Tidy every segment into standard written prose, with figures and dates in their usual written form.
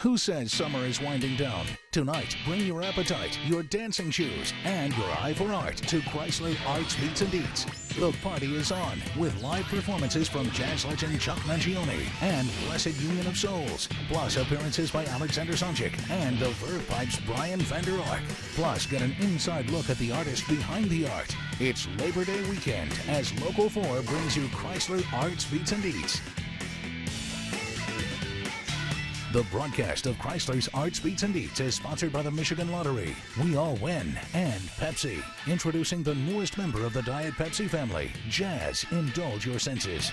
Who says summer is winding down? Tonight, bring your appetite, your dancing shoes, and your eye for art to Chrysler Arts Beats and Eats. The party is on with live performances from jazz legend Chuck Mangione and Blessed Union of Souls, plus appearances by Alexander Sonchik and the Verve Pipe's Brian Vander Ark. Plus, get an inside look at the artist behind the art. It's Labor Day weekend as Local 4 brings you Chrysler Arts Beats and Eats. The broadcast of Chrysler's Arts Beats and Eats is sponsored by the Michigan Lottery, We All Win, and Pepsi. Introducing the newest member of the Diet Pepsi family, Jazz. Indulge your senses.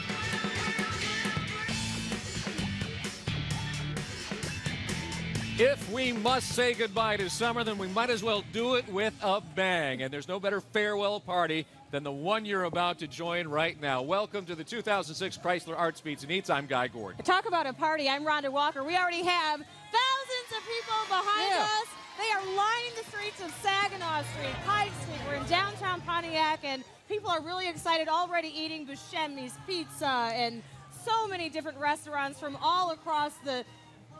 If we must say goodbye to summer, then we might as well do it with a bang. And there's no better farewell party than the one you're about to join right now. Welcome to the 2006 Chrysler Arts Beats and Eats. I'm Guy Gordon. Talk about a party. I'm Rhonda Walker. We already have thousands of people behind us. They are lining the streets of Saginaw Street, Pike Street. We're in downtown Pontiac, and people are really excited, already eating Buscemi's pizza and so many different restaurants from all across the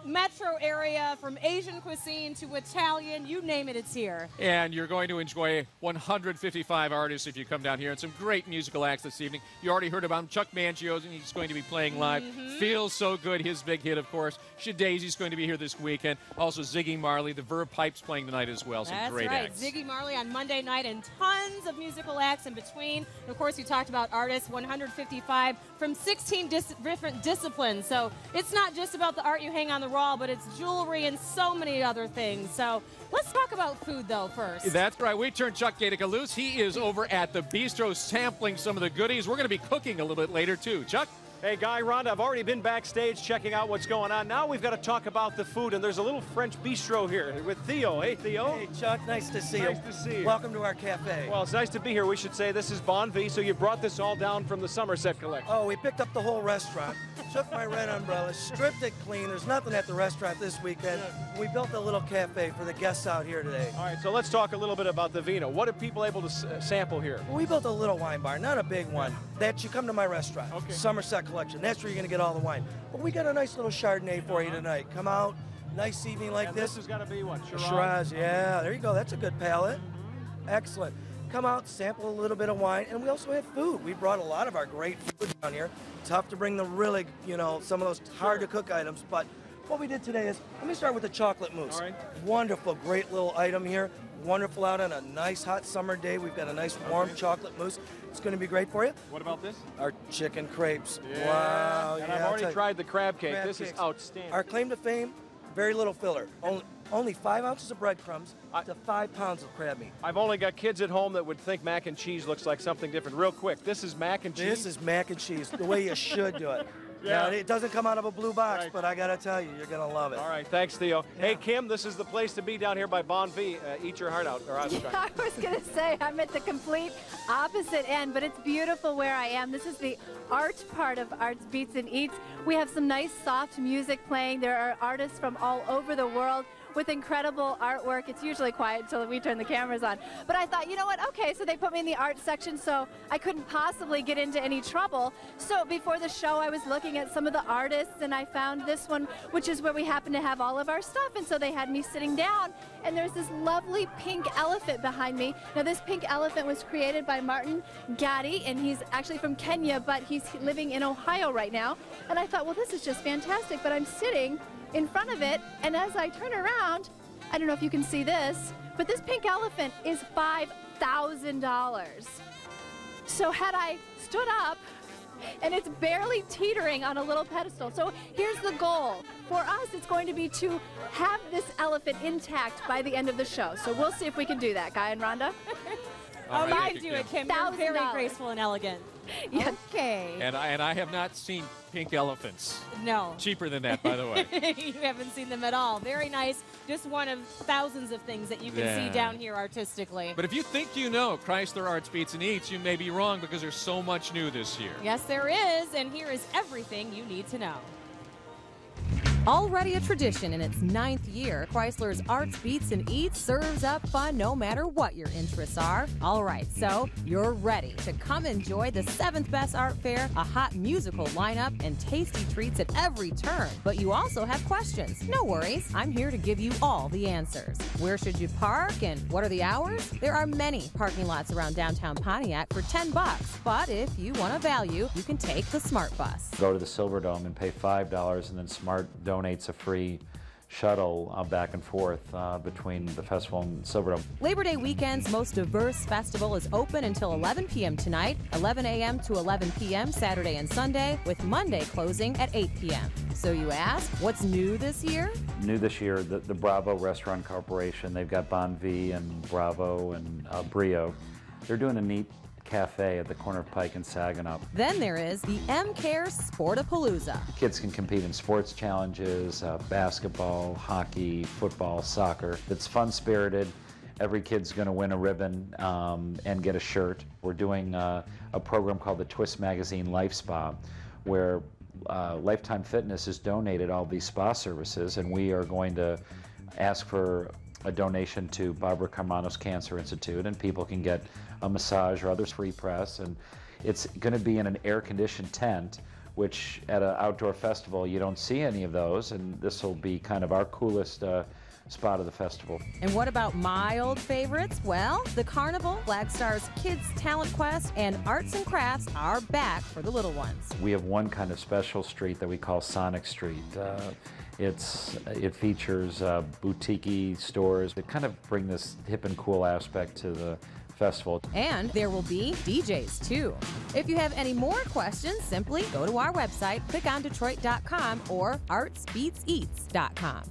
metro area, from Asian cuisine to Italian, you name it, it's here. And you're going to enjoy 155 artists if you come down here, and some great musical acts this evening. You already heard about him, Chuck Mangione, and he's going to be playing live. Feels So Good, his big hit, of course. Shadazy's going to be here this weekend. Also Ziggy Marley, the Verve Pipe's playing tonight as well. Some That's great right. acts. Ziggy Marley on Monday night, and tons of musical acts in between. And of course, you talked about artists, 155 from 16 different disciplines. So it's not just about the art you hang on the wall, but it's jewelry and so many other things. So let's talk about food, though, first. That's right. We turned Chuck Gatica loose. He is over at the bistro sampling some of the goodies. We're going to be cooking a little bit later, too. Chuck? Hey, Guy, Rhonda, I've already been backstage checking out what's going on. Now we've got to talk about the food, and there's a little French bistro here with Theo. Hey, Theo. Hey, Chuck, nice to see you. Nice to see you. Welcome to our cafe. Well, it's nice to be here. We should say this is Bon Vie, so you brought this all down from the Somerset collection. Oh, we picked up the whole restaurant, took my red umbrella, stripped it clean. There's nothing at the restaurant this weekend. We built a little cafe for the guests out here today. All right, so let's talk a little bit about the vino. What are people able to sample here? We built a little wine bar, not a big one. That you come to my restaurant, Okay. Somerset collection. That's where you're going to get all the wine. But we got a nice little Chardonnay for you tonight. Come out, nice evening like And this. this has got to be what? Shiraz, yeah, there you go. That's a good palate. Excellent. Come out, sample a little bit of wine, and we also have food. We brought a lot of our great food down here. Tough to bring the really, some of those hard-to-cook items, but what we did today is, let me start with the chocolate mousse. All right. Wonderful, great little item here. Wonderful out on a nice hot summer day. We've got a nice warm chocolate mousse. It's going to be great for you. What about this? Our chicken crepes. Yeah. Wow. And yeah, I've I'll already tell you. tried the crab cake. Crab This is cakes. outstanding. Our claim to fame, very little filler. Only 5 ounces of breadcrumbs to 5 pounds of crab meat. I've only got kids at home that would think mac and cheese looks like something different. Real quick, this is mac and cheese? This is mac and cheese, the way you should do it. Yeah. Now, it doesn't come out of a blue box, Right. but I got to tell you, you're going to love it. All right, thanks, Theo. Hey, Kim, this is the place to be down here by Bon Vie. Eat your heart out. Or I was trying. I was going to say I'm at the complete opposite end, but it's beautiful where I am. This is the art part of Arts Beats and Eats. We have some nice soft music playing. There are artists from all over the world with incredible artwork. It's usually quiet until we turn the cameras on. But I thought, you know what? Okay, so they put me in the art section, so I couldn't possibly get into any trouble. So before the show, I was looking at some of the artists, and I found this one, which is where we happen to have all of our stuff. And so they had me sitting down, and there's this lovely pink elephant behind me. Now, this pink elephant was created by Martin Gatti, and he's actually from Kenya, but he's living in Ohio right now. And I thought, well, this is just fantastic, but I'm sitting in front of it, and as I turn around, I don't know if you can see this, but this pink elephant is $5,000. So had I stood up, and it's barely teetering on a little pedestal. So here's the goal. For us, it's going to be to have this elephant intact by the end of the show. So we'll see if we can do that, Guy and Rhonda. All right, I thank you, do it, Kim. Kim. You're very $1,000. graceful and elegant. Yes. Okay. And I have not seen pink elephants. No. Cheaper than that, by the way. You haven't seen them at all. Very nice. Just one of thousands of things that you can Yeah. see down here artistically. But if you think you know Chrysler Arts Beats and Eats, you may be wrong because there's so much new this year. Yes, there is, and here is everything you need to know. Already a tradition in its 9th year, Chrysler's Arts, Beats, and Eats serves up fun no matter what your interests are. All right, so you're ready to come enjoy the 7th Best Art Fair, a hot musical lineup, and tasty treats at every turn. But you also have questions. No worries, I'm here to give you all the answers. Where should you park and what are the hours? There are many parking lots around downtown Pontiac for $10, but if you want a value, you can take the Smart Bus. Go to the Silverdome and pay $5, and then Smart donates a free shuttle back and forth between the festival and Silverdome. Labor Day weekend's most diverse festival is open until 11 p.m. tonight, 11 a.m. to 11 p.m. Saturday and Sunday, with Monday closing at 8 p.m. So you ask, what's new this year? New this year, the Bravo Restaurant Corporation, they've got Bon V and Bravo and Brio. They're doing a neat cafe at the corner of Pike and Saginaw. Then there is the M-Care Sportapalooza. Kids can compete in sports challenges, basketball, hockey, football, soccer. It's fun-spirited. Every kid's going to win a ribbon and get a shirt. We're doing a program called the Twist Magazine Life Spa, where Lifetime Fitness has donated all these spa services, and we are going to ask for a donation to Barbara Carmano's Cancer Institute, and people can get a massage or other free press, and it's going to be in an air-conditioned tent, which at an outdoor festival you don't see any of those, and this will be kind of our coolest spot of the festival. And what about my old favorites? Well, the Carnival, Black Star's Kids Talent Quest, and Arts and Crafts are back for the little ones. We have one kind of special street that we call Sonic Street. It features boutique-y stores that kind of bring this hip and cool aspect to the festival. And there will be DJs too. If you have any more questions, simply go to our website, clickondetroit.com or artsbeatseats.com.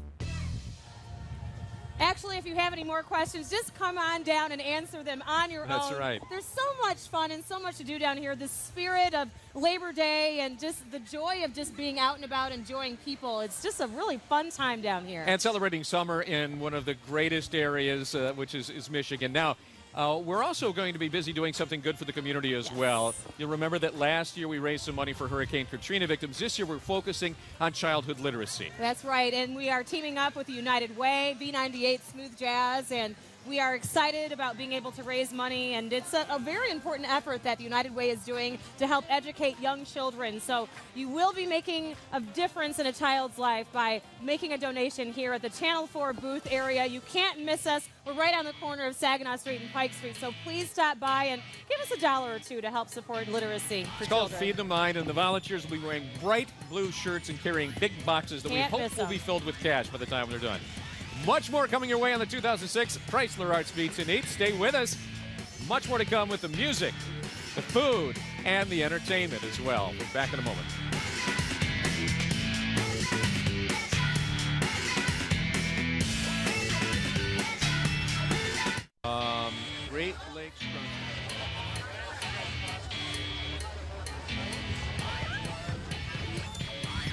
Actually, if you have any more questions, just come on down and answer them on your own. That's right. There's so much fun and so much to do down here. The spirit of Labor Day and just the joy of just being out and about enjoying people. It's just a really fun time down here. And celebrating summer in one of the greatest areas, which is Michigan. Now, we're also going to be busy doing something good for the community as well. You'll remember that last year we raised some money for Hurricane Katrina victims. This year we're focusing on childhood literacy. That's right, and we are teaming up with the United Way, B98 Smooth Jazz, and we are excited about being able to raise money, and it's a very important effort that the United Way is doing to help educate young children. So you will be making a difference in a child's life by making a donation here at the Channel 4 booth area. You can't miss us. We're right on the corner of Saginaw Street and Pike Street, so please stop by and give us $1 or $2 to help support literacy for It's called children. Feed the Mind, and the volunteers will be wearing bright blue shirts and carrying big boxes that we hope will be filled with cash by the time they're done. Much more coming your way on the 2006 Chrysler Arts, Beats, and Eats. Stay with us. Much more to come with the music, the food, and the entertainment as well. We're back in a moment. Great Lakes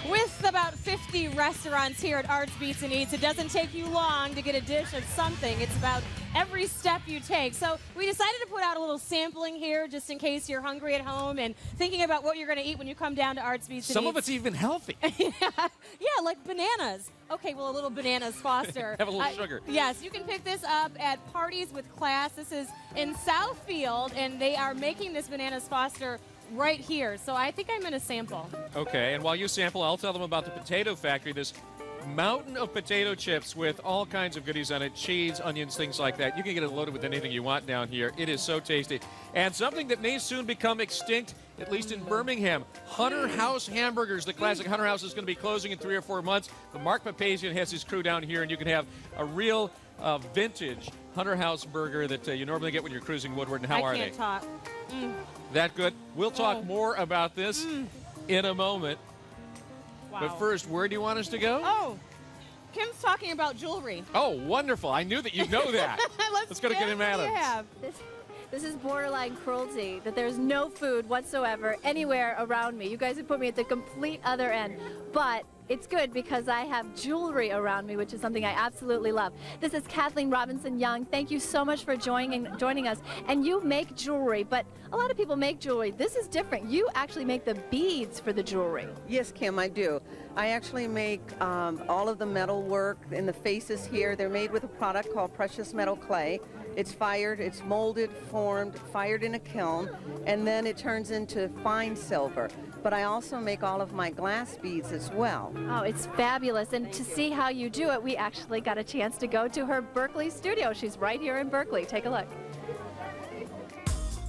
With about 50 restaurants here at Arts, Beats, and Eats, it doesn't take you long to get a dish of something. It's about every step you take. So we decided to put out a little sampling here just in case you're hungry at home and thinking about what you're going to eat when you come down to Arts, Beats, and Eats. Some of it's even healthy. Yeah, like bananas. Okay, well, a little bananas Foster. Have a little sugar. Yes, you can pick this up at Parties with Class. This is in Southfield, and they are making this bananas Foster right here. So I think I'm going to sample. Okay, and while you sample, I'll tell them about the Potato Factory, this mountain of potato chips with all kinds of goodies on it, cheese, onions, things like that. You can get it loaded with anything you want down here. It is so tasty. And something that may soon become extinct, at least in Birmingham, Hunter House hamburgers. The classic Hunter House is going to be closing in 3 or 4 months. But Mark Papazian has his crew down here, and you can have a real vintage Hunter House burger that you normally get when you're cruising Woodward. And how are they? I can't talk. That good? We'll talk more about this in a moment. Wow. But first, where do you want us to go? Oh, Kim's talking about jewelry. Oh, wonderful. I knew that you'd know that. Let's go to Kim Adams. This is borderline cruelty, that there's no food whatsoever anywhere around me. You guys have put me at the complete other end. But it's good because I have jewelry around me, which is something I absolutely love. This is Kathleen Robinson-Young. Thank you so much for joining us. And you make jewelry, but a lot of people make jewelry. This is different. You actually make the beads for the jewelry. Yes, Kim, I do. I actually make all of the metal work in the faces here. They're made with a product called precious metal clay. It's fired, it's molded, formed, fired in a kiln, and then it turns into fine silver. But I also make all of my glass beads as well. Oh, it's fabulous. And to see how you do it, we actually got a chance to go to her Berkeley studio. She's right here in Berkeley. Take a look.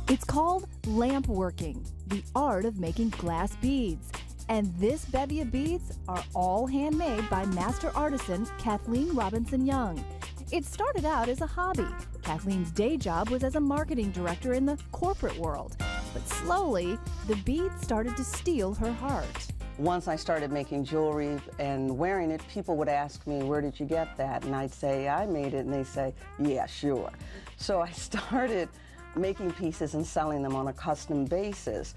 It's called Lampworking, the art of making glass beads. And this bevy of beads are all handmade by master artisan Kathleen Robinson-Young. It started out as a hobby. Kathleen's day job was as a marketing director in the corporate world. But slowly, the beads started to steal her heart. Once I started making jewelry and wearing it, people would ask me, where did you get that? And I'd say, I made it, and they say, yeah, sure. So I started making pieces and selling them on a custom basis.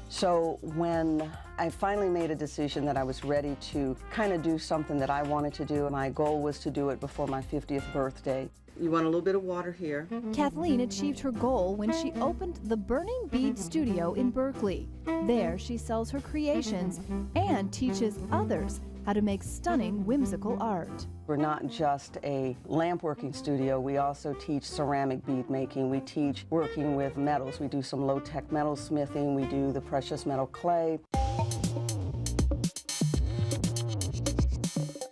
So when I finally made a decision that I was ready to kind of do something that I wanted to do, my goal was to do it before my 50th birthday. You want a little bit of water here. Kathleen achieved her goal when she opened the Burning Bead Studio in Berkeley. There, she sells her creations and teaches others how to make stunning, whimsical art. We're not just a lampworking studio, we also teach ceramic bead making. We teach working with metals. We do some low-tech metal smithing. We do the precious metal clay.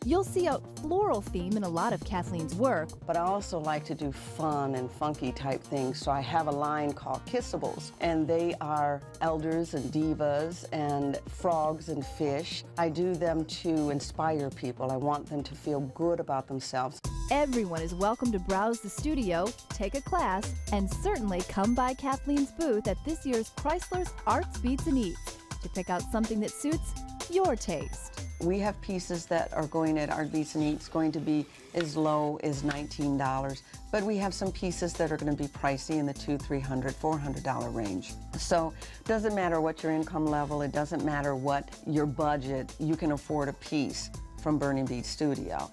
You'll see a floral theme in a lot of Kathleen's work. But I also like to do fun and funky type things, so I have a line called Kissables, and they are elders and divas and frogs and fish. I do them to inspire people. I want them to feel good about themselves. Everyone is welcome to browse the studio, take a class, and certainly come by Kathleen's booth at this year's Chrysler's Arts Beats and Eats to pick out something that suits your taste. We have pieces that are going at Art Beats and Eats going to be as low as $19, but we have some pieces that are going to be pricey in the $200, $300, $400 range. So it doesn't matter what your income level, it doesn't matter what your budget, you can afford a piece from Burning Bead Studio.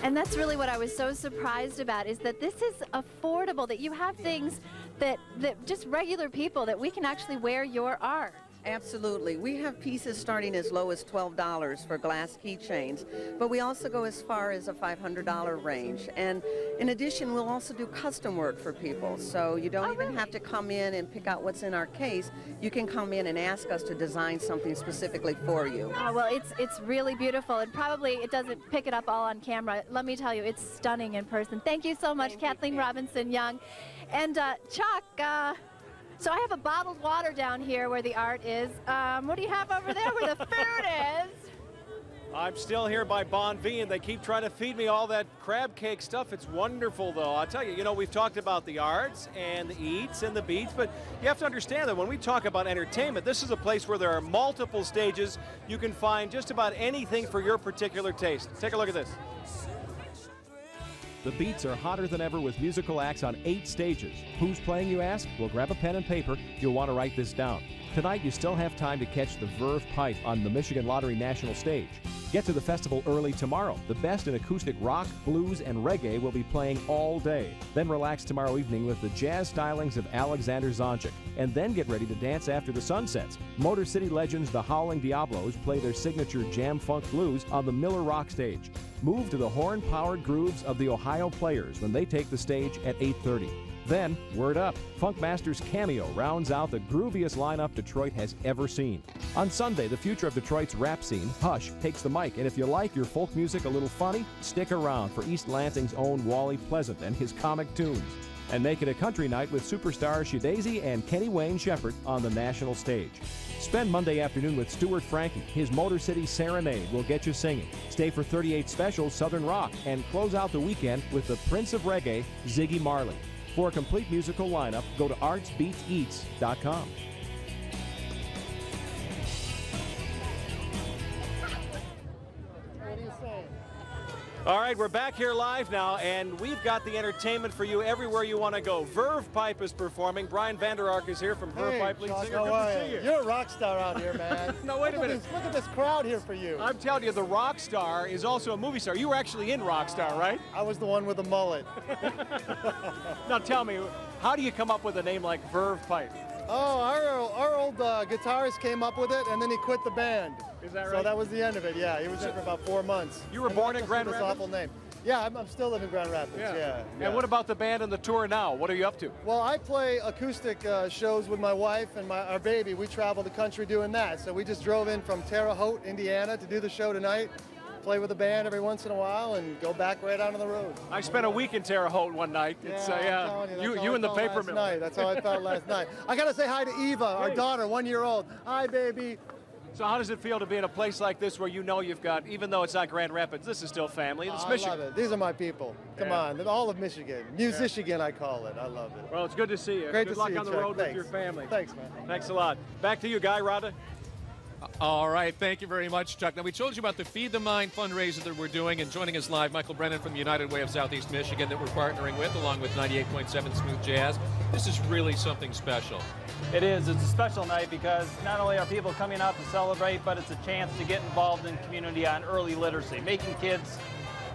And that's really what I was so surprised about, is that this is affordable, that you have things that just regular people, that we can actually wear your art. Absolutely. We have pieces starting as low as $12 for glass keychains, but we also go as far as a $500 range. And in addition, we'll also do custom work for people. So you don't even have to come in and pick out what's in our case. You can come in and ask us to design something specifically for you. Oh, well, it's really beautiful, and probably it doesn't pick it up all on camera. Let me tell you, it's stunning in person. Thank you so much, Kathleen Robinson-Young. And Chuck, so I have a bottled water down here where the art is. What do you have over there where the food is? I'm still here by Bon V, and they keep trying to feed me all that crab cake stuff. It's wonderful, though. I'll tell you, you know, we've talked about the arts and the eats and the beats, but you have to understand that when we talk about entertainment, this is a place where there are multiple stages. You can find just about anything for your particular taste. Take a look at this. The beats are hotter than ever with musical acts on 8 stages. Who's playing, you ask? Well, grab a pen and paper. You'll want to write this down. Tonight, you still have time to catch the Verve Pipe on the Michigan Lottery National Stage. Get to the festival early tomorrow. The best in acoustic rock, blues, and reggae will be playing all day. Then relax tomorrow evening with the jazz stylings of Alexander Zonchik. And then get ready to dance after the sun sets. Motor City legends the Howling Diablos play their signature jam funk blues on the Miller Rock stage. Move to the horn-powered grooves of the Ohio Players when they take the stage at 8:30. Then, word up, Funkmaster's Cameo rounds out the grooviest lineup Detroit has ever seen. On Sunday, the future of Detroit's rap scene, Hush, takes the mic, and if you like your folk music a little funny, stick around for East Lansing's own Wally Pleasant and his comic tunes. And make it a country night with superstars Shadazy and Kenny Wayne Shepherd on the national stage. Spend Monday afternoon with Stuart Frankie. His Motor City Serenade will get you singing. Stay for 38 Special Southern Rock and close out the weekend with the Prince of Reggae, Ziggy Marley. For a complete musical lineup, go to artsbeatseats.com. All right, we're back here live now, and we've got the entertainment for you everywhere you want to go. Verve Pipe is performing. Brian Vander Ark is here from Verve Pipe. Lead singer. Good to see you. You're a rock star out here, man. No, wait a minute. Look at this crowd here for you. I'm telling you, the rock star is also a movie star. You were actually in Rockstar, right? I was the one with the mullet. Now tell me, how do you come up with a name like Verve Pipe? Oh, our old guitarist came up with it, and then he quit the band. Is that right? So that was the end of it, yeah. He was there for about 4 months. You were born in Grand Rapids? This awful name. Yeah, I'm still living in Grand Rapids, yeah. And what about the band and the tour now? What are you up to? Well, I play acoustic shows with my wife and our baby. We travel the country doing that. So we just drove in from Terre Haute, Indiana to do the show tonight. Play with the band every once in a while and go back right out on the road. I spent a week in Terre Haute one night. It's, you and the paper mill. That's how I felt last night. I got to say hi to Eva, our daughter, 1 year old. Hi, baby. So how does it feel to be in a place like this where you know you've got, even though it's not Grand Rapids, this is still family. It's Michigan. I love it. These are my people. Come on, all of Michigan. Musicigan, I call it. I love it. Well, it's good to see you. Great good to luck see you, on the Chuck. road Thanks. with your family. Thanks, man. Thanks a lot. Back to you, Guy Rada. All right, thank you very much, Chuck. Now, we told you about the Feed the Mind fundraiser that we're doing, and joining us live, Michael Brennan from the United Way of Southeast Michigan that we're partnering with, along with 98.7 Smooth Jazz. This is really something special. It is. It's a special night because not only are people coming out to celebrate, but it's a chance to get involved in community on early literacy, making kids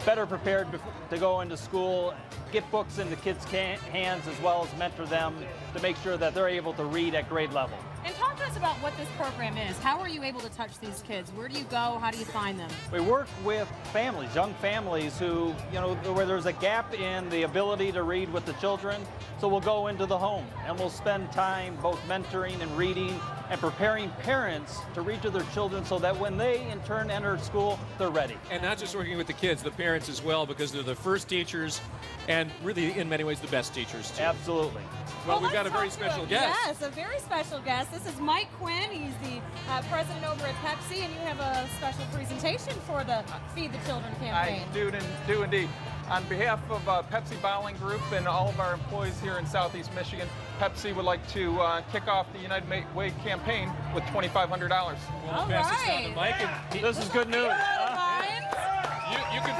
better prepared to go into school, get books into kids' hands, as well as mentor them to make sure that they're able to read at grade level. And talk to us about what this program is. How are you able to touch these kids? Where do you go? How do you find them? We work with families, young families who, where there's a gap in the ability to read with the children. So we'll go into the home and we'll spend time both mentoring and reading and preparing parents to read to their children so that when they in turn enter school, they're ready. And not just working with the kids, the parents as well, because they're the first teachers and really in many ways the best teachers too. Absolutely. Well, we've got a very special guest. Yes, a very special guest. This is Mike Quinn. He's the president over at Pepsi, and you have a special presentation for the Feed the Children campaign. I do indeed. On behalf of Pepsi Bottling Group and all of our employees here in Southeast Michigan, Pepsi would like to kick off the United Way campaign with $2,500. All right. This is good news.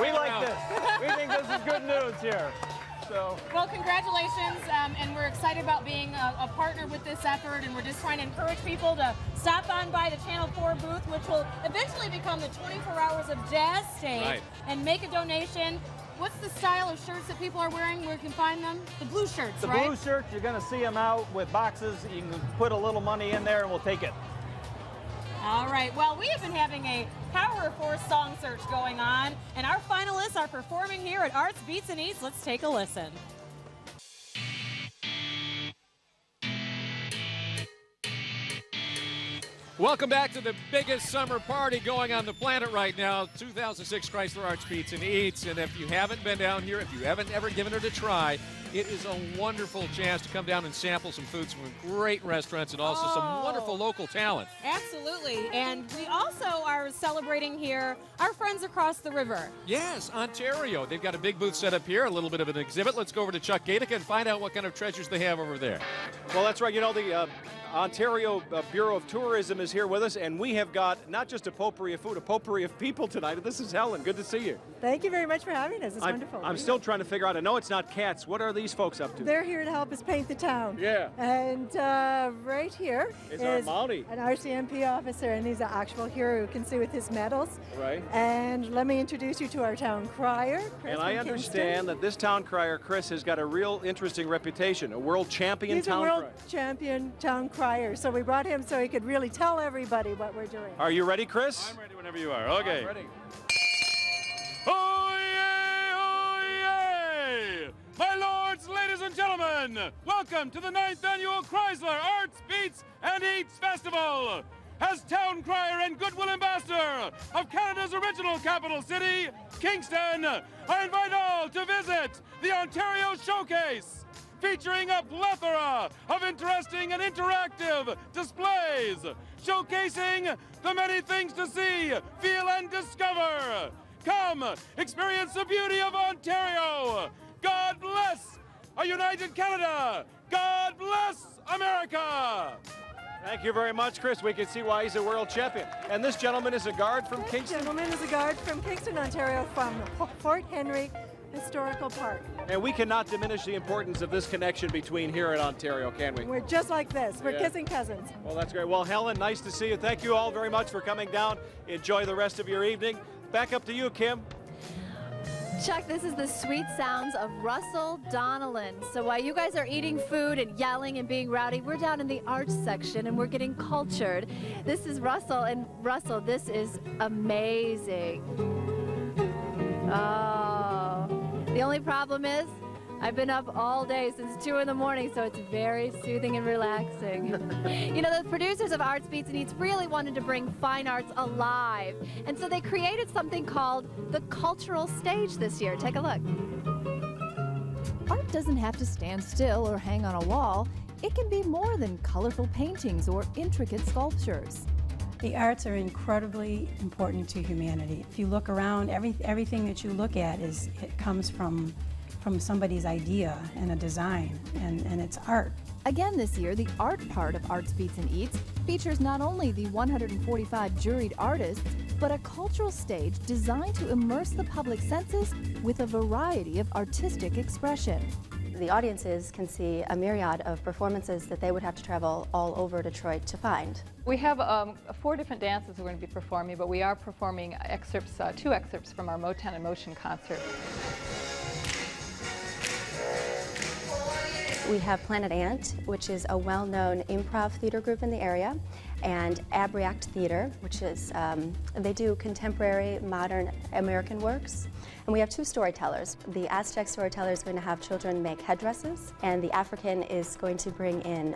We like this. We think this is good news here. So. Well, congratulations, and we're excited about being a partner with this effort, and we're just trying to encourage people to stop on by the Channel 4 booth, which will eventually become the 24 Hours of Jazz stage, and make a donation. What's the style of shirts that people are wearing where you can find them? The blue shirts, right? The blue shirts, you're going to see them out with boxes. You can put a little money in there and we'll take it. All right. Well, we have been having a Power Force song search going on, and our finalists are performing here at Arts, Beats, and Eats. Let's take a listen. Welcome back to the biggest summer party going on the planet right now, 2006 Chrysler Arts Beats and Eats. And if you haven't been down here, if you haven't ever given it a try, it is a wonderful chance to come down and sample some food from great restaurants and also some wonderful local talent. Absolutely. And we also are celebrating here our friends across the river. Yes, Ontario. They've got a big booth set up here, a little bit of an exhibit. Let's go over to Chuck Gatica and find out what kind of treasures they have over there. Well, that's right. You know, the Ontario Bureau of Tourism is here with us, and we have got not just a potpourri of food, a potpourri of people tonight. This is Helen. Good to see you. Thank you very much for having us. It's wonderful. I'm still trying to figure out. I know it's not cats. What are these folks up to? They're here to help us paint the town. Yeah. And right here is our Mountie, an RCMP officer, and he's an actual hero who can see with his medals. Right. And let me introduce you to our town crier, Chris. And I understand that this town crier, Chris, has got a real interesting reputation, a world champion town crier. He's a world champion town crier, so we brought him so he could really tell everybody what we're doing. Are you ready, Chris? I'm ready whenever you are. Okay. I'm ready. Oh, yeah, oh, yeah. My lords, ladies and gentlemen, welcome to the 9th Annual Chrysler Arts, Beats, and Eats Festival. As town crier and goodwill ambassador of Canada's original capital city, Kingston, I invite all to visit the Ontario Showcase, featuring a plethora of interesting and interactive displays, showcasing the many things to see, feel, and discover. Come, experience the beauty of Ontario. God bless a united Canada. God bless America. Thank you very much, Chris. We can see why he's a world champion. And this gentleman is a guard from Kingston. This gentleman is a guard from Kingston, Ontario, from Fort Henry Historical Park. And we cannot diminish the importance of this connection between here and Ontario, can we? We're just like this. We're kissing cousins. Well, that's great. Well, Helen, nice to see you. Thank you all very much for coming down. Enjoy the rest of your evening. Back up to you, Kim. Chuck, this is the sweet sounds of Russell Donnellan. So while you guys are eating food and yelling and being rowdy, we're down in the arts section and we're getting cultured. This is Russell, and Russell, this is amazing. Oh, the only problem is I've been up all day since 2 in the morning, so it's very soothing and relaxing. You know, the producers of Arts Beats and Eats really wanted to bring fine arts alive, and so they created something called the Cultural Stage this year. Take a look. Art doesn't have to stand still or hang on a wall. It can be more than colorful paintings or intricate sculptures. The arts are incredibly important to humanity. If you look around, everything that you look at it comes from somebody's idea and a design, and it's art. Again this year, the art part of Arts Beats and Eats features not only the 145 juried artists, but a cultural stage designed to immerse the public senses with a variety of artistic expression. The audiences can see a myriad of performances that they would have to travel all over Detroit to find. We have 4 different dances we're going to be performing, but we are performing excerpts, 2 excerpts from our Motown in Motion concert. We have Planet Ant, which is a well-known improv theater group in the area, and Abreact Theater, which is, they do contemporary, modern American works. And we have 2 storytellers. The Aztec storyteller is going to have children make headdresses, and the African is going to bring in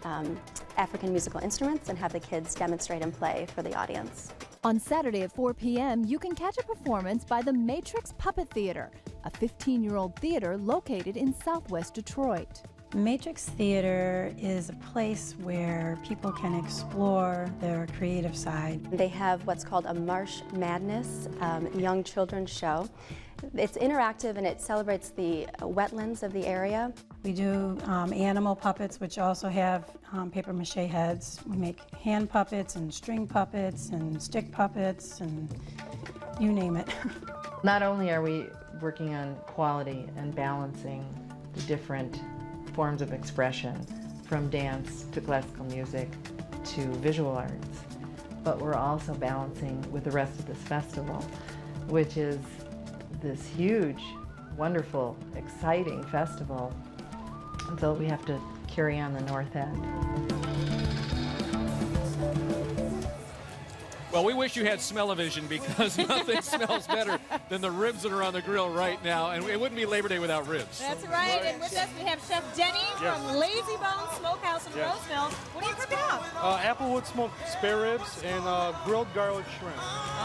African musical instruments and have the kids demonstrate and play for the audience. On Saturday at 4 p.m., you can catch a performance by the Matrix Puppet Theater, a 15-year-old theater located in Southwest Detroit. Matrix Theater is a place where people can explore their creative side. They have what's called a Marsh Madness young children's show. It's interactive and it celebrates the wetlands of the area. We do animal puppets, which also have paper mache heads. We make hand puppets and string puppets and stick puppets and you name it. Not only are we working on quality and balancing the different forms of expression, from dance to classical music to visual arts, but we're also balancing with the rest of this festival, which is this huge, wonderful, exciting festival. And so we have to carry on the north end. Well, we wish you had smell-o-vision because nothing smells better than the ribs that are on the grill right now. And it wouldn't be Labor Day without ribs. That's right. And with us, we have Chef Denny from Lazy Bone Smokehouse in Roseville. What are you cooking up? Applewood smoked spare ribs and grilled garlic shrimp.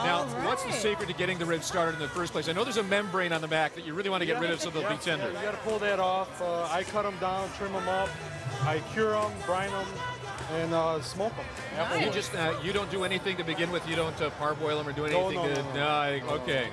Now, what's the secret to getting the ribs started in the first place? I know there's a membrane on the back that you really want to get rid of so they'll be tender. Yeah, you got to pull that off. I cut them down, trim them up. I cure them, brine them, and smoke them. Nice. You just you don't do anything to begin with. You don't parboil them or do anything. No. Okay,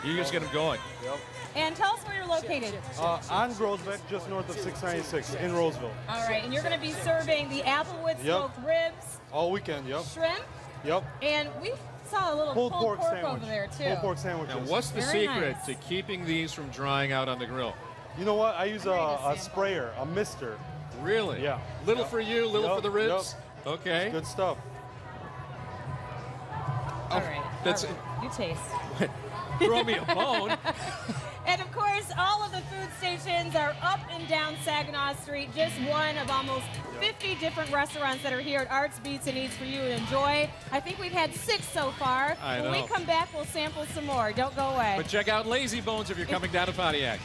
you just get them going. Yep. And tell us where you're located. On Groesbeck, just north of 696 in Roseville. All right, and you're going to be serving the Applewood smoked ribs, all weekend. Yep. shrimp, Yep. and we saw a little pulled pork over there too. Pulled pork sandwiches. Now, what's the secret to keeping these from drying out on the grill? You know what? I use a sprayer, a mister. Really? Yeah. Little for you, little for the ribs. Okay. It's good stuff. All right. That's You taste. Throw me a bone. And of course, all of the food stations are up and down Saginaw Street. Just one of almost 50 different restaurants that are here at Arts Beats and Eats for you to enjoy. I think we've had 6 so far. I know. When we come back, we'll sample some more. Don't go away. But check out Lazy Bones if you're coming down to Pontiac.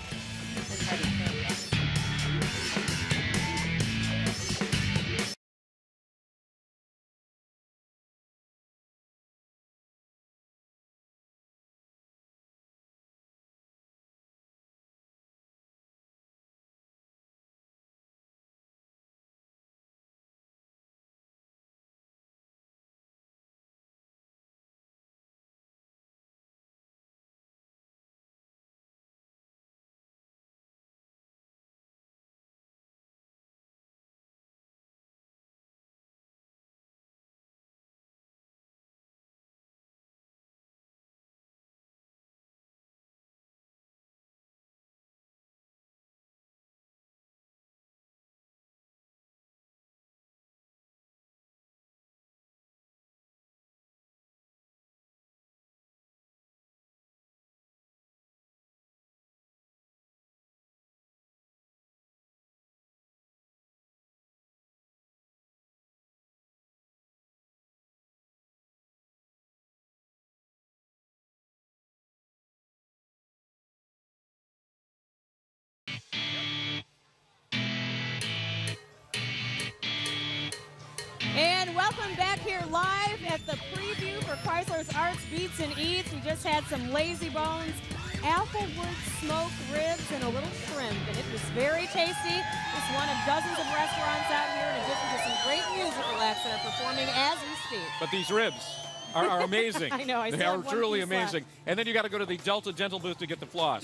welcome back here live at the preview for Chrysler's Arts, Beats, and Eats. We just had some Lazy Bones, applewood smoked ribs, and a little shrimp, and it was very tasty. It's one of dozens of restaurants out here, in addition to some great musical acts that are performing as we speak. But these ribs are amazing. I know. They are truly amazing. And then you got to go to the Delta Dental booth to get the floss.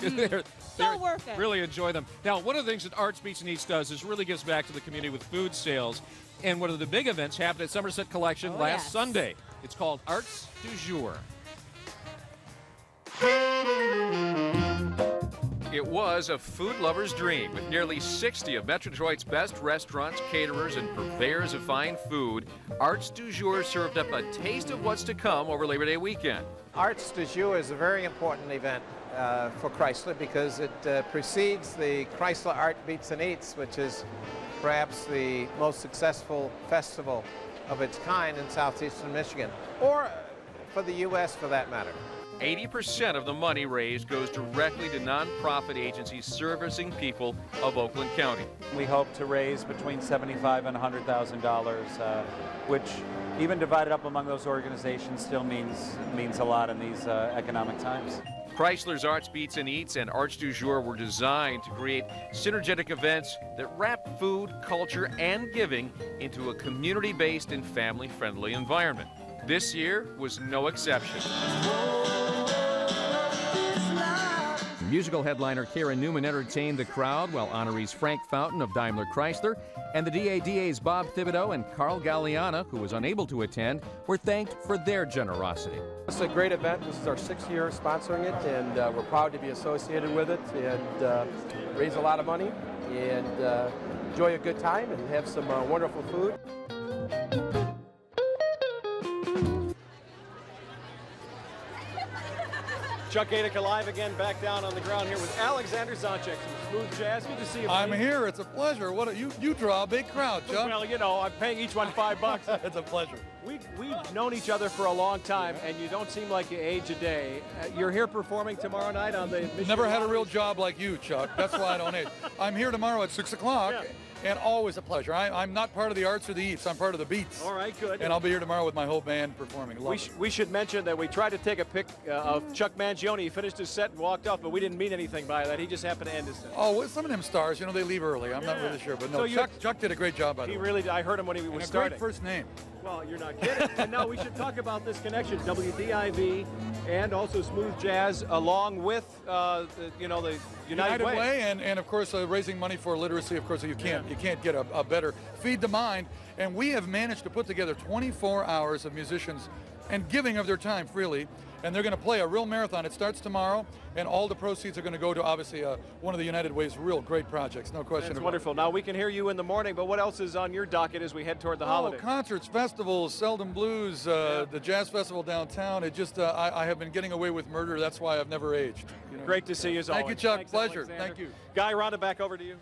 They're worth it. Really enjoy them. Now, one of the things that Arts, Beats, and Eats does is really gives back to the community with food sales. And one of the big events happened at Somerset Collection last Sunday. It's called Arts du Jour. It was a food lover's dream, with nearly 60 of Metro Detroit's best restaurants, caterers, and purveyors of fine food. Arts du Jour served up a taste of what's to come over Labor Day weekend. Arts du Jour is a very important event for Chrysler because it precedes the Chrysler Art Beats and Eats, which is perhaps the most successful festival of its kind in southeastern Michigan, or for the U.S. for that matter. 80% of the money raised goes directly to nonprofit agencies servicing people of Oakland County. We hope to raise between $75,000 and $100,000, which, even divided up among those organizations, still means a lot in these economic times. Chrysler's Arts, Beats, and Eats and Arts du Jour were designed to create synergetic events that wrap food, culture, and giving into a community-based and family-friendly environment. This year was no exception. Musical headliner Karen Newman entertained the crowd, while honorees Frank Fountain of Daimler Chrysler and the DADA's Bob Thibodeau and Carl Galliana, who was unable to attend, were thanked for their generosity. It's a great event. This is our 6th year sponsoring it, and we're proud to be associated with it and raise a lot of money and enjoy a good time and have some wonderful food. Chuck Gatica live again, back down on the ground here with Alexander Zonchek from Smooth Jazz. Good to see you. I'm here. It's a pleasure. You draw a big crowd, Chuck. Well, you know, I'm paying each one $5. It's a pleasure. We've known each other for a long time, and you don't seem like you age a day. You're here performing tomorrow night on the Michigan Never had a real job like you, Chuck. That's why I don't age. I'm here tomorrow at 6 o'clock. Yeah. And always a pleasure. I'm not part of the Arts or the Eats. I'm part of the Beats. All right, good. And I'll be here tomorrow with my whole band performing. We should mention that we tried to take a pic of Chuck Mangione. He finished his set and walked off, but we didn't mean anything by that. He just happened to end his set. Oh, well, some of them stars, you know, they leave early. I'm not really sure. But no, so Chuck did a great job, by the way. He really did. I heard him when he was starting. Great first name. Well, you're not kidding. And now we should talk about this connection, WDIV and also Smooth Jazz, along with, the United Way. And of course, raising money for literacy. Of course, you can't get a better feed the mind. And we have managed to put together 24 hours of musicians and giving of their time freely. And they're going to play a real marathon. It starts tomorrow, and all the proceeds are going to go to, obviously, one of the United Way's real great projects, no question about it. That's wonderful. Now, we can hear you in the morning, but what else is on your docket as we head toward the holiday? Concerts, festivals, Seldom Blues, the Jazz Festival downtown. It just, I have been getting away with murder. That's why I've never aged. You know? Great to see you as always. Thank you, Chuck. Thanks, Pleasure. Alexander. Thank you. Guy, round it back over to you.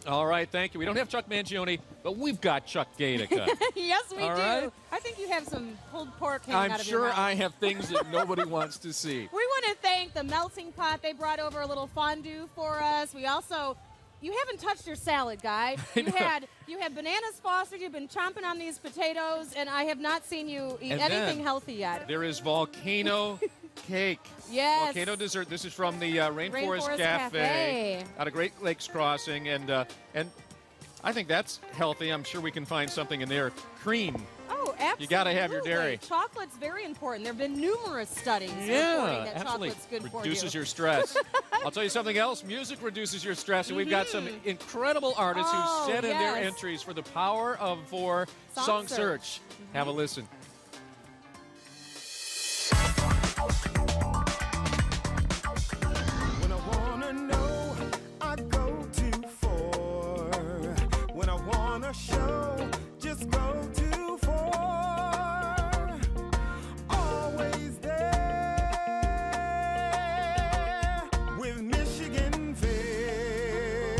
All right, thank you. We don't have Chuck Mangione, but we've got Chuck Gatica. Yes, we do. Right? I think you have some pulled pork hanging out of your I'm mouth. sure I have things that nobody wants to see. We want to thank the Melting Pot. They brought over a little fondue for us. We also, you haven't touched your salad, Guy. You had bananas fostered. You've been chomping on these potatoes, and I have not seen you eat anything healthy yet. There is volcano cake. Yes. Volcano dessert. This is from the Rainforest Cafe out of Great Lakes Crossing, and I think that's healthy. I'm sure we can find something in there. Cream. Oh, absolutely. You got to have your dairy. Chocolate's very important. There have been numerous studies reporting that absolutely. chocolate's good for you. Reduces your stress. I'll tell you something else. Music reduces your stress, and we've got some incredible artists who sent in their entries for the Power of Four Song Search. Have a listen. When I wanna know, I go to four. When I wanna show, just go to four. Always there with Michigan Fair.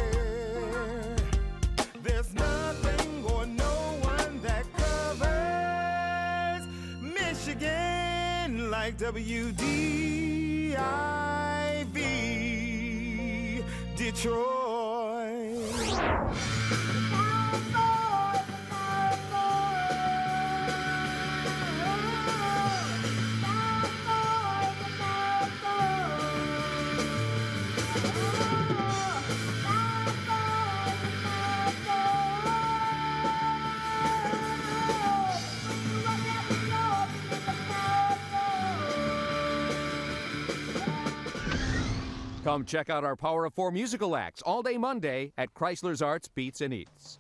There's nothing or no one that covers Michigan like WDIV Detroit. Come check out our Power of Four musical acts all day Monday at Chrysler's Arts Beats and Eats.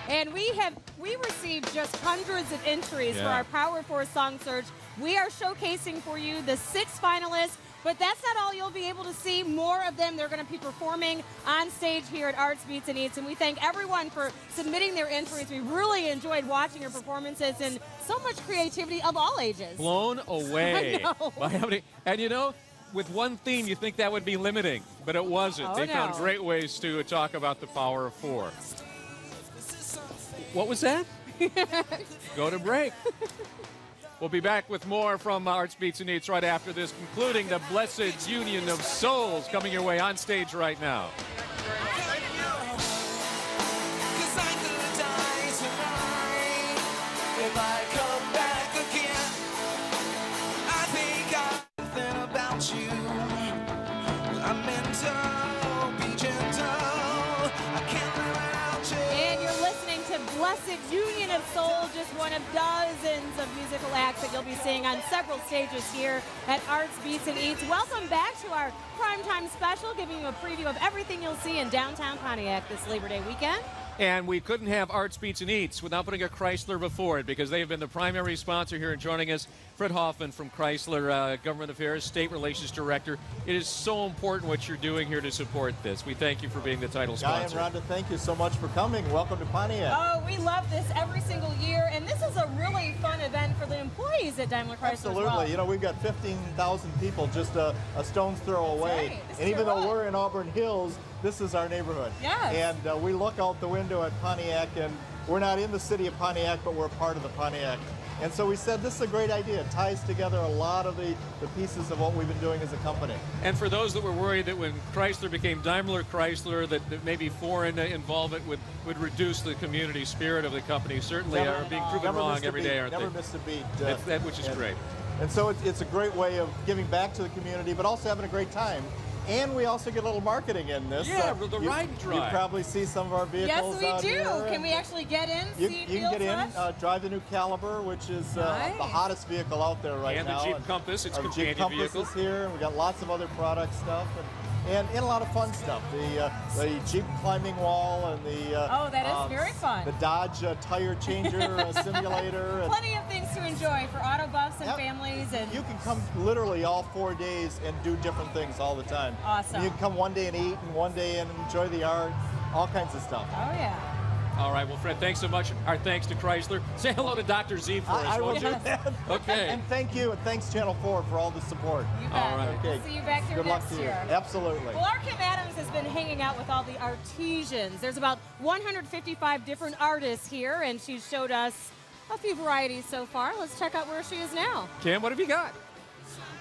And we received just hundreds of entries for our Power 4 Song Search. We are showcasing for you the 6 finalists, but that's not all you'll be able to see. More of them, they're going to be performing on stage here at Arts Beats and Eats. And we thank everyone for submitting their entries. We really enjoyed watching your performances and so much creativity of all ages. Blown away. I know. By how many, and you know, with one theme, you think that would be limiting, but it wasn't. Oh, they no. found great ways to talk about the Power of Four. What was that? Go to break. We'll be back with more from Arts Beats and Eats right after this, concluding the Blessed Union of Souls coming your way on stage right now. If I come back again, I think I'm thinking about you. I'm meant to be gentle. I can't live without you. And you're listening to Blessed Union of Soul, just one of dozens of musical acts that you'll be seeing on several stages here at Arts Beats and Eats. Welcome back to our primetime special, giving you a preview of everything you'll see in downtown Pontiac this Labor Day weekend. And we couldn't have Arts Beats and Eats without putting a Chrysler before it, because they have been the primary sponsor here. And joining us, Fred Hoffman from Chrysler Government Affairs, State Relations Director. It is so important what you're doing here to support this. We thank you for being the title sponsor. Guy and Rhonda, thank you so much for coming. Welcome to Pontiac. Oh, we love this every single year, and this is a really fun event for the employees at Daimler Chrysler. Absolutely. As well. You know, we've got 15,000 people just a stone's throw away. Right. And even though we're in Auburn Hills, this is our neighborhood. Yes. And we look out the window at Pontiac, and we're not in the city of Pontiac, but we're part of the Pontiac. And so we said this is a great idea. It ties together a lot of the pieces of what we've been doing as a company. And for those that were worried that when Chrysler became Daimler Chrysler, that maybe foreign involvement would reduce the community spirit of the company, certainly are being proven wrong every day, aren't they? Never missed a beat. Which is great. And so it's a great way of giving back to the community, but also having a great time. And we also get a little marketing in this. Yeah, the ride and drive. You probably see some of our vehicles Yes, we do. here. Can we actually get in? You can get in, drive the new Caliber, which is the hottest vehicle out there right now. And the Jeep Compass, it's a Our companion Jeep Compass vehicle. is here, and we got lots of other product stuff. And a lot of fun stuff. The Jeep climbing wall and the oh, that is very fun. The Dodge tire changer simulator. And plenty of things to enjoy for auto buffs and families. And you can come literally all 4 days and do different things all the time. Awesome. And you can come one day and eat, and one day and enjoy the art, all kinds of stuff. Oh yeah. All right, well, Fred, thanks so much. Our thanks to Chrysler. Say hello to Dr. Z for us. I will won't do you? that. Okay. And thank you, and thanks Channel 4 for all the support. You bet. All right. Okay. We'll see you back here Good next luck to you. year. Absolutely. Well, our Kim Adams has been hanging out with all the artisans. There's about 155 different artists here, and she's showed us a few varieties so far. Let's check out where she is now. Kim, what have you got?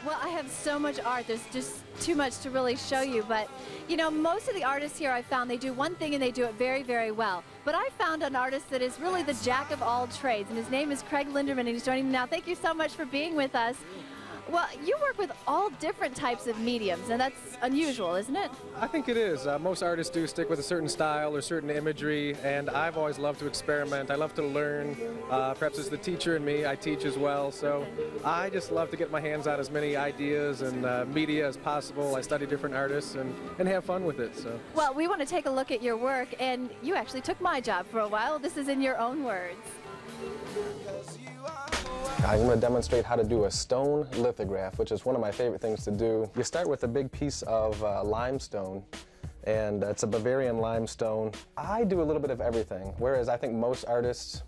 Well, I have so much art. There's just too much to really show you. But, you know, most of the artists here I found, they do one thing and they do it very, very well. But I found an artist that is really the jack of all trades, and his name is Craig Linderman, and he's joining me now. Thank you so much for being with us. Well, you work with all different types of mediums, and that's unusual, isn't it? I think it is. Most artists do stick with a certain style or certain imagery, and I've always loved to experiment. I love to learn. Perhaps it's the teacher in me. I teach as well, so I just love to get my hands on as many ideas and media as possible. I study different artists and have fun with it. So. Well, we want to take a look at your work, and you actually took my job for a while. This is in your own words. I'm going to demonstrate how to do a stone lithograph, which is one of my favorite things to do. You start with a big piece of limestone, and it's a Bavarian limestone. I do a little bit of everything, whereas I think most artists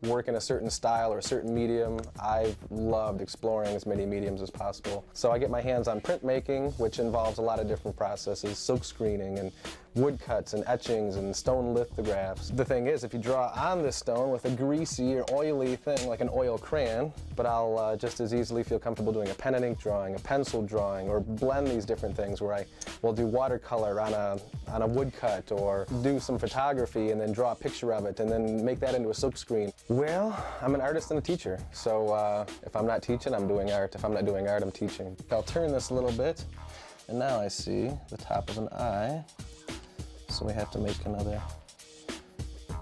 work in a certain style or a certain medium. I've loved exploring as many mediums as possible. So I get my hands on printmaking, which involves a lot of different processes, silk screening and wood cuts and etchings and stone lithographs. The thing is, if you draw on this stone with a greasy or oily thing like an oil crayon, but I'll just as easily feel comfortable doing a pen and ink drawing, a pencil drawing, or blend these different things where I will do watercolor on a wood cut, or do some photography and then draw a picture of it and then make that into a silk screen. Well, I'm an artist and a teacher, so if I'm not teaching, I'm doing art. If I'm not doing art, I'm teaching. I'll turn this a little bit, and now I see the top of an eye. So we have to make another,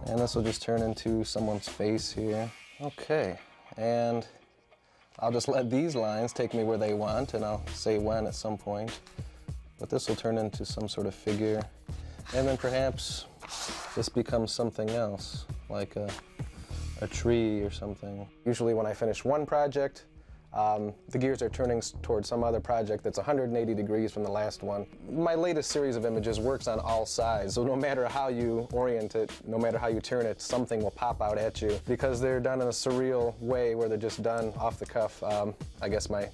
and this will just turn into someone's face here. Okay, and I'll just let these lines take me where they want, and I'll say when at some point. But this will turn into some sort of figure, and then perhaps this becomes something else, like a tree or something. Usually when I finish one project, the gears are turning towards some other project that's 180 degrees from the last one. My latest series of images works on all sides, so no matter how you orient it, no matter how you turn it, something will pop out at you. Because they're done in a surreal way where they're just done off the cuff, I guess my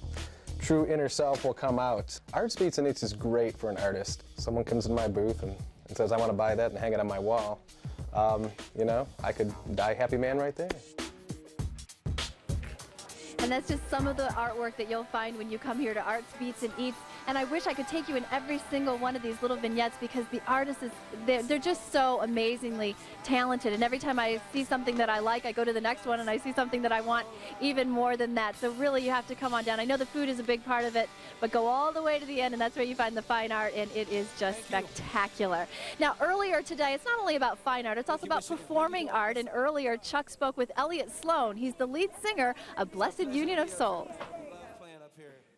true inner self will come out. Arts Beats and Eats is great for an artist. Someone comes in my booth and says, I want to buy that and hang it on my wall. You know, I could die happy man right there. And that's just some of the artwork that you'll find when you come here to Arts Beats and Eats. And I wish I could take you in every single one of these little vignettes because the artists, they're just so amazingly talented. And every time I see something that I like, I go to the next one and I see something that I want even more than that. So really, you have to come on down. I know the food is a big part of it, but go all the way to the end, and that's where you find the fine art, and it is just spectacular. Now, earlier today, it's not only about fine art, it's also about performing art. And earlier, Chuck spoke with Elliott Sloan. He's the lead singer of Blessed Union of Souls.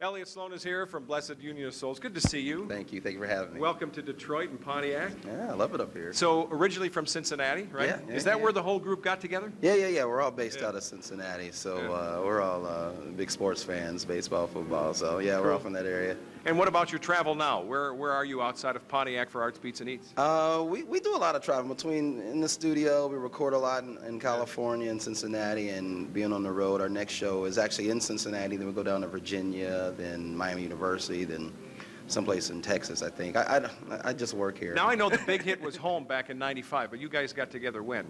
Elliott Sloan is here from Blessed Union of Souls. Good to see you. Thank you. Thank you for having me. Welcome to Detroit and Pontiac. Yeah, I love it up here. So originally from Cincinnati, right? Yeah. Is that where the whole group got together? Yeah. We're all based out of Cincinnati, so we're all big sports fans, baseball, football. So yeah, we're all from that area. And what about your travel now? Where are you outside of Pontiac for Arts Beats and Eats? We do a lot of travel in the studio. We record a lot in California and Cincinnati, and being on the road. Our next show is actually in Cincinnati. Then we go down to Virginia, then Miami University, then someplace in Texas, I think. I just work here. Now I know the big hit was Home back in '95, but you guys got together when?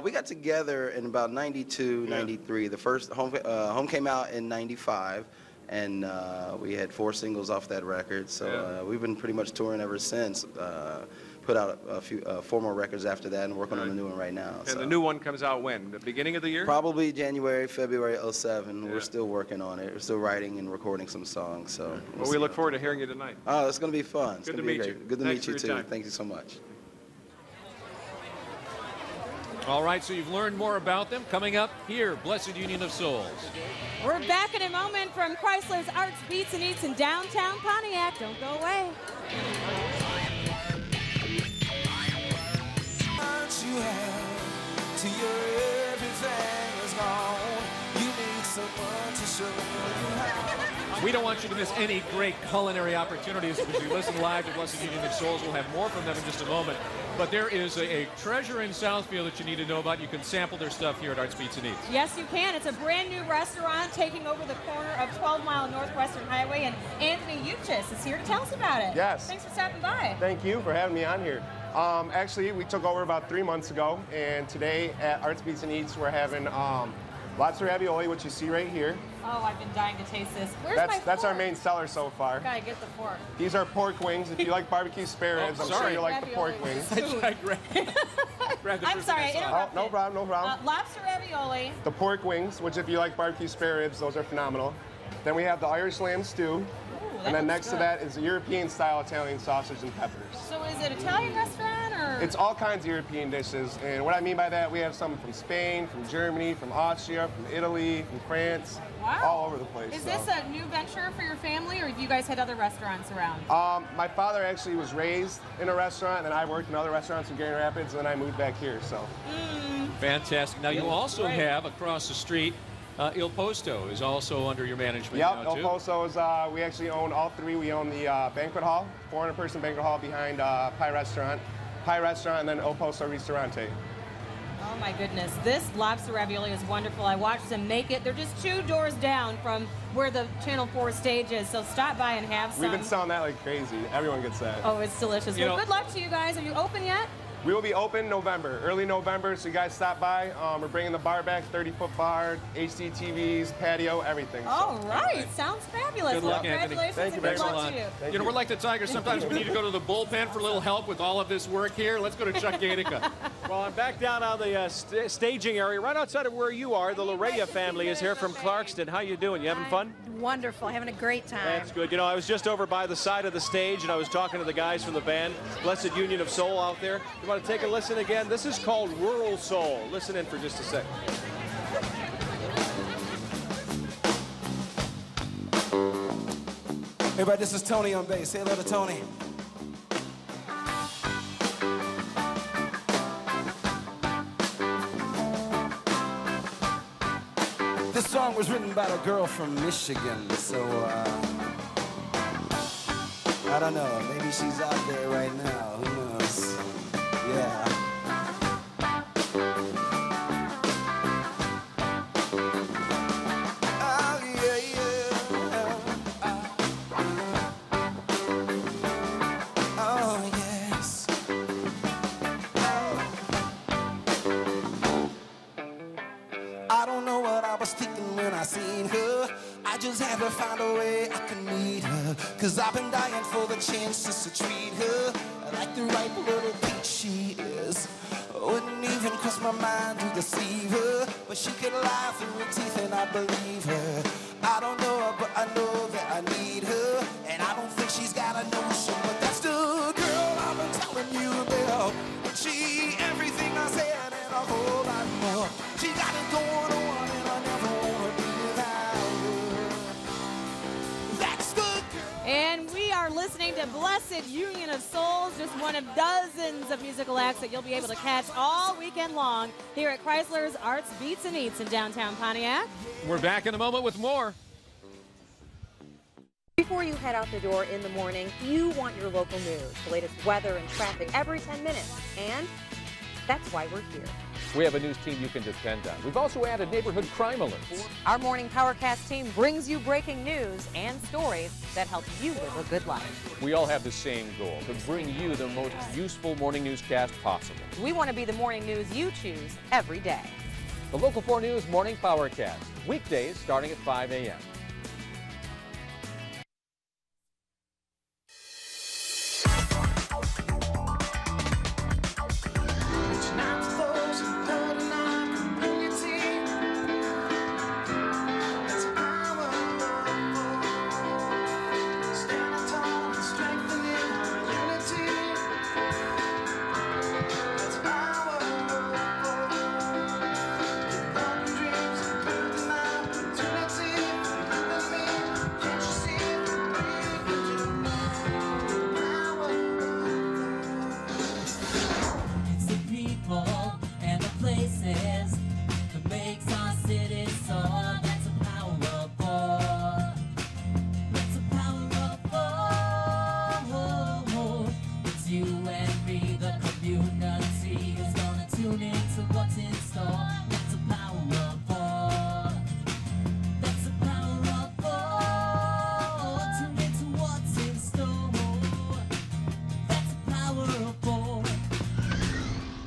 We got together in about '92, '93. The first Home came out in '95. And we had 4 singles off that record, so we've been pretty much touring ever since. Put out a few 4 more records after that, and working on a new one right now. And the new one comes out when? The beginning of the year? Probably January, February '07. Yeah. We're still working on it. We're still writing and recording some songs. So we look forward to hearing you tonight. Oh, it's going to be fun. Good to meet you. Good to meet you too. Thank you so much. All right, so you've learned more about them. Coming up here, Blessed Union of Souls. We're back in a moment from Chrysler's Arts Beats and Eats in downtown Pontiac. Don't go away. You have to your everything is gone. You need someone to show you how. We don't want you to miss any great culinary opportunities because you listen live to Blessed Union of Souls. We'll have more from them in just a moment. But there is a treasure in Southfield that you need to know about. You can sample their stuff here at Arts Beats and Eats. Yes, you can. It's a brand new restaurant taking over the corner of 12 Mile Northwestern Highway, and Anthony Uchis is here to tell us about it. Yes. Thanks for stopping by. Thank you for having me on here. Actually, we took over about 3 months ago, and today at Arts Beats and Eats, we're having lobster ravioli, which you see right here. Oh, I've been dying to taste this. Where's my fork? That's our main seller so far. Gotta get the fork. These are pork wings. If you like barbecue spare ribs, I'm sure you like the pork wings. I'm sorry, I interrupted. No problem, no problem. Lobster ravioli. The pork wings, which if you like barbecue spare ribs, those are phenomenal. Then we have the Irish lamb stew. And then next to that is European-style Italian sausage and peppers. So is it Italian restaurant or? It's all kinds of European dishes. And what I mean by that, we have some from Spain, from Germany, from Austria, from Italy, from France, all over the place. Is this a new venture for your family, or have you guys had other restaurants around? My father actually was raised in a restaurant, and I worked in other restaurants in Grand Rapids, and then I moved back here, so. Fantastic. Now, you also have across the street Il Posto is also under your management now, too. Il Posto is, we actually own all 3. We own the banquet hall, 400-person banquet hall behind Pie Restaurant, and then Il Posto Ristorante. Oh my goodness, this lobster ravioli is wonderful. I watched them make it. They're just 2 doors down from where the Channel 4 stage is, so stop by and have some. We've been selling that like crazy. Everyone gets that. Oh, it's delicious. Well, good luck to you guys. Are you open yet? We will be open November, early November, so you guys stop by. We're bringing the bar back, 30-foot bar, HD TVs, patio, everything. All right. Sounds fabulous. Good luck, Anthony. Congratulations. Thank you very much. much. To you know, we're like the Tigers. Sometimes we need to go to the bullpen for a little help with all of this work here. Let's go to Chuck Gatica. Well, I'm back down on the staging area, right outside of where you are. The Larea family is here from Clarkston. How you doing? You having fun? Wonderful. Having a great time. That's good. You know, I was just over by the side of the stage, and I was talking to the guys from the band, Blessed Union of Soul out there. You want to take a listen again? This is called Rural Soul. Listen in for just a sec. Everybody, this is Tony on bass. Say hello to Tony. This song was written by a girl from Michigan, so I don't know, maybe she's out there right now, who knows? Yeah. Just had to find a way I can meet her, 'cause I've been dying for the chance just to treat her like the ripe little peach she is. Wouldn't even cross my mind to deceive her, but she could lie through her teeth and I believe her. I don't know her, but I know that I need her, and I don't think she's got a notion, but that's the girl I've been telling you about. She, everything I said and a whole lot more. She got it going on and I never want to be without her. That's the girl. And we are listening to Blessed Union of Souls, just one of dozens of musical acts that you'll be able to catch all weekend long here at Chrysler's Arts, Beats, and Eats in downtown Pontiac. We're back in a moment with more. Before you head out the door in the morning, you want your local news, the latest weather and traffic every 10 minutes. And that's why we're here. We have a news team you can depend on. We've also added neighborhood crime alerts. Our morning PowerCast team brings you breaking news and stories that help you live a good life. We all have the same goal, to bring you the most useful morning newscast possible. We want to be the morning news you choose every day. The Local 4 News Morning PowerCast, weekdays starting at 5 a.m.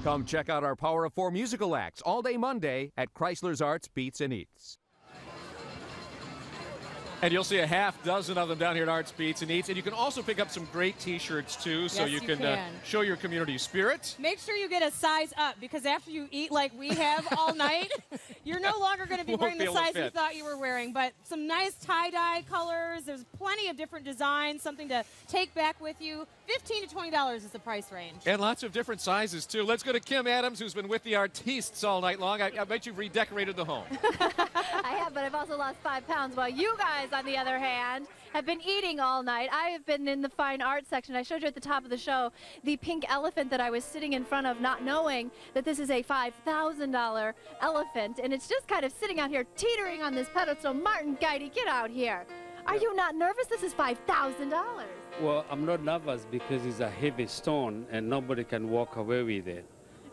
Come check out our Power of 4 musical acts all day Monday at Chrysler's Arts, Beats, and Eats. And you'll see a half dozen of them down here at Arts, Beats, and Eats. And you can also pick up some great T-shirts, too, so Yes, you you can can. show your community spirit. Make sure you get a size up, because after you eat like we have all night, you're no longer going to be Won't wearing be the able to size you fit. thought you were wearing. But some nice tie-dye colors. There's plenty of different designs, something to take back with you. $15 to $20 is the price range. And lots of different sizes, too. Let's go to Kim Adams, who's been with the artistes all night long. I bet you've redecorated the home. I have, but I've also lost 5 pounds, while you guys, on the other hand, have been eating all night. I have been in the fine art section. I showed you at the top of the show the pink elephant that I was sitting in front of, not knowing that this is a $5,000 elephant, and it's just kind of sitting out here teetering on this pedestal. Martin Guidy, get out here. Are you not nervous? This is $5,000. Well, I'm not nervous because it's a heavy stone and nobody can walk away with it.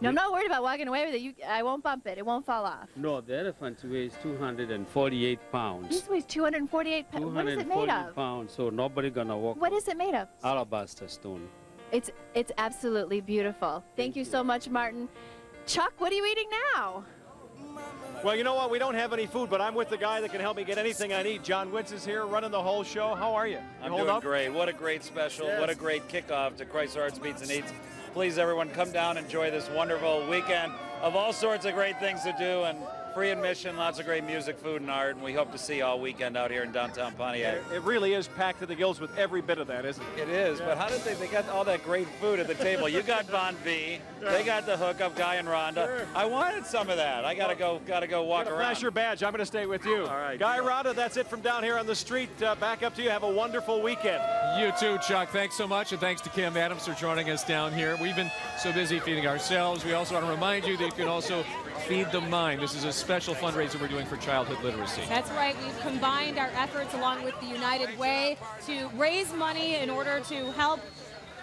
No, I'm not worried about walking away with it. I won't bump it. It won't fall off. No, the elephant weighs 248 pounds. This weighs 248 pounds. What is it made of? Pounds, so nobody gonna walk. What is it made of? Alabaster stone. It's absolutely beautiful. Thank you so much, Martin. Chuck, what are you eating now? Well, you know what? We don't have any food, but I'm with the guy that can help me get anything I need. John Wentz is here running the whole show. How are you? I'm doing great. What a great special. Yes. What a great kickoff to Chrysler Arts, Beats, and Eats. Please, everyone, come down, enjoy this wonderful weekend of all sorts of great things to do. And free admission, lots of great music, food, and art, and we hope to see you all weekend out here in downtown Pontiac. It really is packed to the gills with every bit of that, isn't it? It is, but how did they got all that great food at the table? You got Bon V, they got the hookup Guy and Rhonda. Sure. I wanted some of that. I gotta go walk around. Flash your badge. I'm going to stay with you. All right. Guy, Rhonda, that's it from down here on the street. Back up to you. Have a wonderful weekend. You too, Chuck. Thanks so much, and thanks to Kim Adams for joining us down here. We've been so busy feeding ourselves. We also want to remind you that you can also feed the mind. This is a special fundraiser we're doing for childhood literacy. That's right. We've combined our efforts along with the United Way to raise money in order to help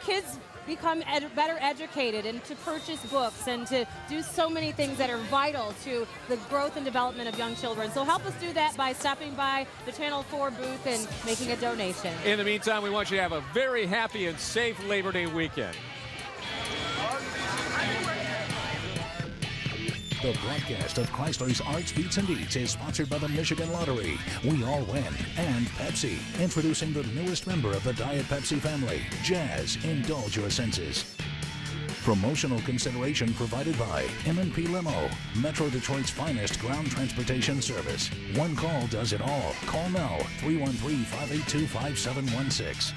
kids become better educated and to purchase books and to do so many things that are vital to the growth and development of young children. So help us do that by stopping by the Channel 4 booth and making a donation. In the meantime, we want you to have a very happy and safe Labor Day weekend. The broadcast of Chrysler's Arts Beats and Eats is sponsored by the Michigan Lottery, We All Win, and Pepsi, introducing the newest member of the Diet Pepsi family, Jazz. Indulge your senses. Promotional consideration provided by M&P Limo, Metro Detroit's finest ground transportation service. One call does it all. Call now, 313-582-5716.